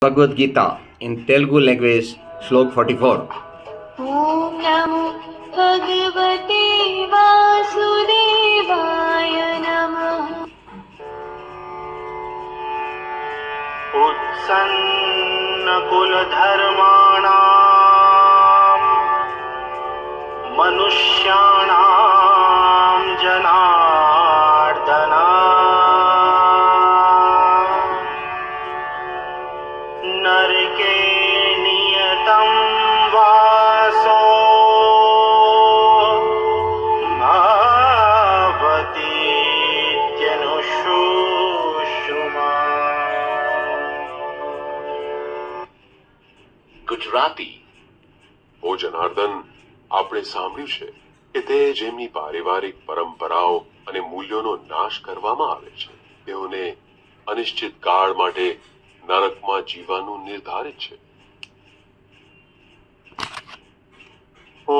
Bhagavad Gita in Telugu language, Shlok 44. ॐ नमो भगवते वासुदेवाय नमः। उत्सन्नकुलधर्माणाम् मनुष्याणां जनार्दन नरके नियतं वासो भवतीत्यनुशुश्रुमा। ગુજરાતી ઓ જનાર્દન, આપણે સાંભળ્યું છે કે તે જેમની પારિવારિક પરંપરાઓ અને મૂલ્યોનો નાશ કરવામાં આવે છે તેઓને અનિશ્ચિત કાળ માટે નરકમાં જીવવાનું નિર્ધારિત છે. ॐ